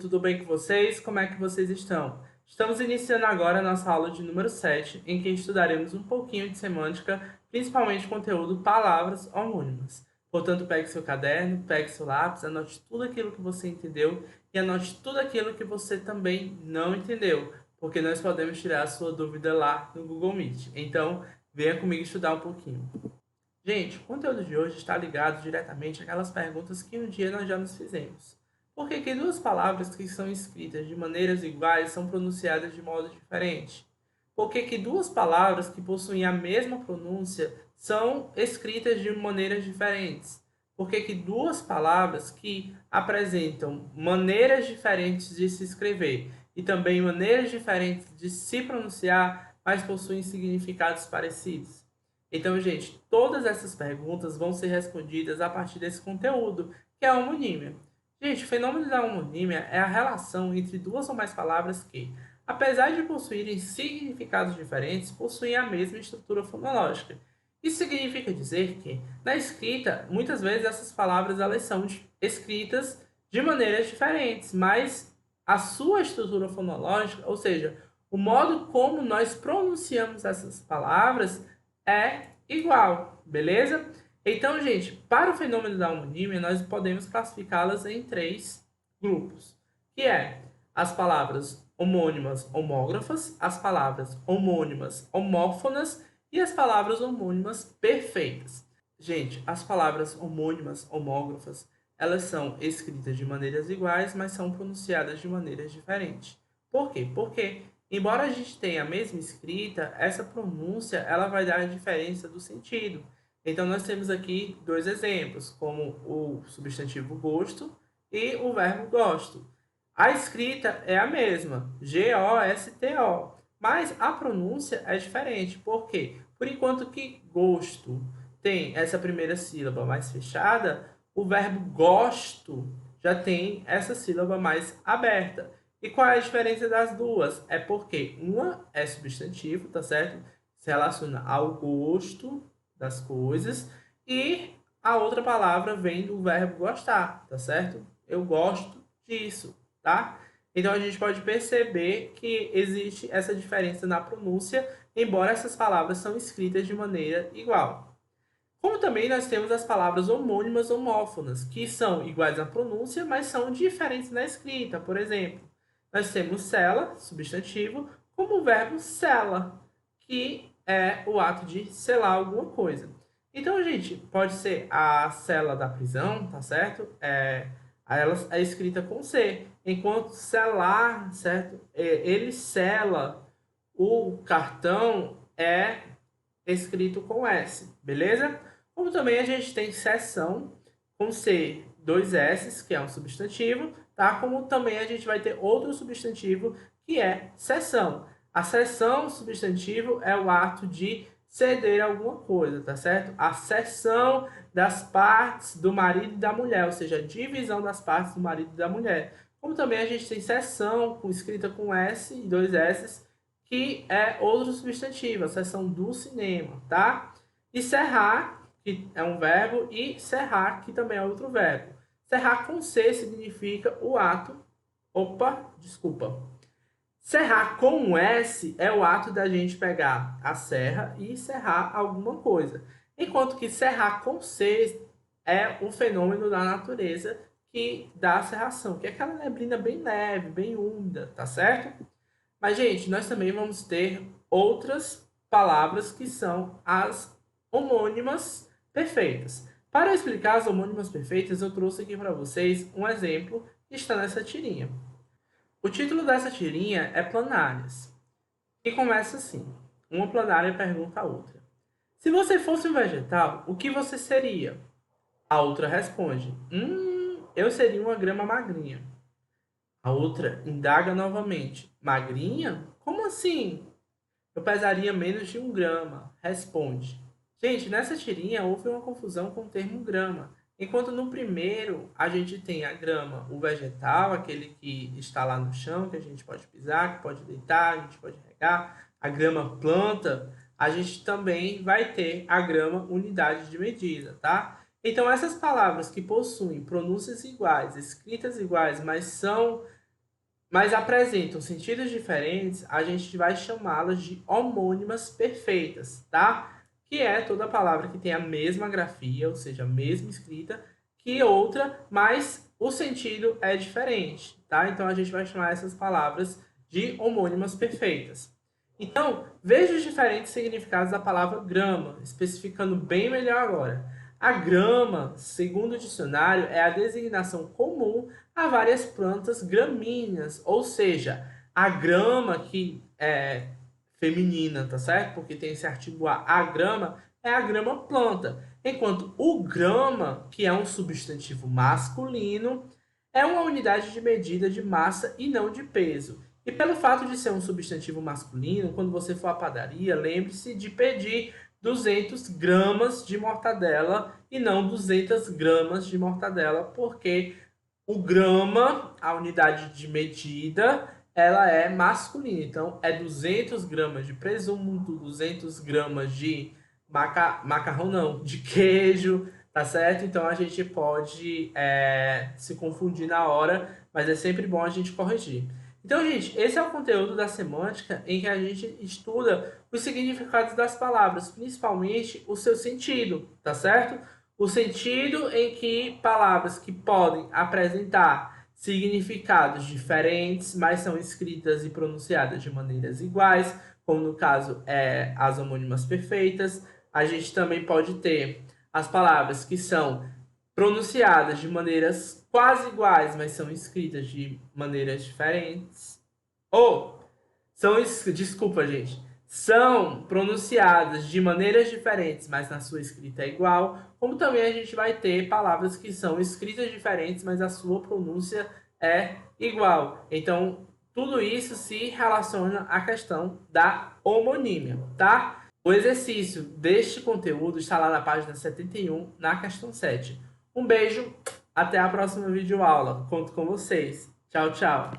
tudo bem com vocês? Como é que vocês estão? Estamos iniciando agora a nossa aula de número 7, em que estudaremos um pouquinho de semântica, principalmente conteúdo palavras homônimas. Portanto, pegue seu caderno, pegue seu lápis, anote tudo aquilo que você entendeu e anote tudo aquilo que você também não entendeu, porque nós podemos tirar a sua dúvida lá no Google Meet. Então, venha comigo estudar um pouquinho. Gente, o conteúdo de hoje está ligado diretamente àquelas perguntas que um dia nós já nos fizemos. Por que que duas palavras que são escritas de maneiras iguais são pronunciadas de modo diferente? Por que que duas palavras que possuem a mesma pronúncia são escritas de maneiras diferentes? Por que que duas palavras que apresentam maneiras diferentes de se escrever e também maneiras diferentes de se pronunciar, mas possuem significados parecidos? Então, gente, todas essas perguntas vão ser respondidas a partir desse conteúdo, que é a homonímia. Gente, o fenômeno da homonímia é a relação entre duas ou mais palavras que, apesar de possuírem significados diferentes, possuem a mesma estrutura fonológica. Isso significa dizer que, na escrita, muitas vezes essas palavras elas são escritas de maneiras diferentes, mas a sua estrutura fonológica, ou seja, o modo como nós pronunciamos essas palavras, é igual, beleza? Então, gente, para o fenômeno da homonímia, nós podemos classificá-las em três grupos, que é as palavras homônimas homógrafas, as palavras homônimas homófonas e as palavras homônimas perfeitas. Gente, as palavras homônimas homógrafas, elas são escritas de maneiras iguais, mas são pronunciadas de maneiras diferentes. Por quê? Porque embora a gente tenha a mesma escrita, essa pronúncia ela vai dar a diferença do sentido. Então, nós temos aqui dois exemplos, como o substantivo gosto e o verbo gosto. A escrita é a mesma, G-O-S-T-O, mas a pronúncia é diferente. Por quê? Por enquanto que gosto tem essa primeira sílaba mais fechada, o verbo gosto já tem essa sílaba mais aberta. E qual é a diferença das duas? É porque uma é substantivo, tá certo? Se relaciona ao gosto das coisas e a outra palavra vem do verbo gostar, tá certo? Eu gosto disso, tá? Então a gente pode perceber que existe essa diferença na pronúncia, embora essas palavras são escritas de maneira igual. Como também nós temos as palavras homônimas homófonas, que são iguais na pronúncia, mas são diferentes na escrita. Por exemplo, nós temos sela, substantivo, como o verbo sela, que é o ato de selar alguma coisa. Então, gente, pode ser a cela da prisão, tá certo? Ela é escrita com C, enquanto selar, certo? Ele sela o cartão é escrito com S, beleza? Como também a gente tem seção com C, dois S, que é um substantivo, tá? Como também a gente vai ter outro substantivo que é seção. A seção substantivo é o ato de ceder alguma coisa, tá certo? A seção das partes do marido e da mulher, ou seja, a divisão das partes do marido e da mulher. Como também a gente tem seção escrita com S e dois S, que é outro substantivo, a seção do cinema, tá? E serrar, que é um verbo, e serrar, que também é outro verbo. Serrar com C significa o ato... Opa, desculpa. Serrar com S é o ato da gente pegar a serra e serrar alguma coisa. Enquanto que serrar com C é um fenômeno da natureza que dá a serração, que é aquela neblina bem leve, bem úmida, tá certo? Mas, gente, nós também vamos ter outras palavras que são as homônimas perfeitas. Para explicar as homônimas perfeitas, eu trouxe aqui para vocês um exemplo que está nessa tirinha. O título dessa tirinha é Planárias, e começa assim. Uma planária pergunta a outra. Se você fosse um vegetal, o que você seria? A outra responde. Eu seria uma grama magrinha. A outra indaga novamente. Magrinha? Como assim? Eu pesaria menos de 1 grama, responde. Gente, nessa tirinha houve uma confusão com o termo grama. Enquanto no primeiro a gente tem a grama, o vegetal, aquele que está lá no chão, que a gente pode pisar, que pode deitar, a gente pode regar, a grama planta, a gente também vai ter a grama unidade de medida, tá? Então essas palavras que possuem pronúncias iguais, escritas iguais, mas são mas apresentam sentidos diferentes, a gente vai chamá-las de homônimas perfeitas, tá? Que é toda palavra que tem a mesma grafia, ou seja, a mesma escrita, que outra, mas o sentido é diferente, tá? Então a gente vai chamar essas palavras de homônimas perfeitas. Então, veja os diferentes significados da palavra grama, especificando bem melhor agora. A grama, segundo o dicionário, é a designação comum a várias plantas gramíneas, ou seja, a grama que é feminina, tá certo? Porque tem esse artigo a grama, é a grama planta. Enquanto o grama, que é um substantivo masculino, é uma unidade de medida de massa e não de peso. E pelo fato de ser um substantivo masculino, quando você for à padaria, lembre-se de pedir 200 gramas de mortadela e não 200 gramas de mortadela, porque o grama, a unidade de medida, ela é masculina. Então, é 200 gramas de presunto, 200 gramas de macarrão, não, de queijo, tá certo? Então, a gente pode se confundir na hora, mas é sempre bom a gente corrigir. Então, gente, esse é o conteúdo da semântica em que a gente estuda os significados das palavras, principalmente o seu sentido, tá certo? O sentido em que palavras que podem apresentar significados diferentes, mas são escritas e pronunciadas de maneiras iguais, como no caso as homônimas perfeitas. A gente também pode ter as palavras que são pronunciadas de maneiras quase iguais, mas são escritas de maneiras diferentes. Ou desculpa, gente, são pronunciadas de maneiras diferentes, mas na sua escrita é igual, como também a gente vai ter palavras que são escritas diferentes, mas a sua pronúncia é igual. Então, tudo isso se relaciona à questão da homonímia, tá? O exercício deste conteúdo está lá na página 71, na questão 7. Um beijo, até a próxima videoaula. Conto com vocês. Tchau, tchau.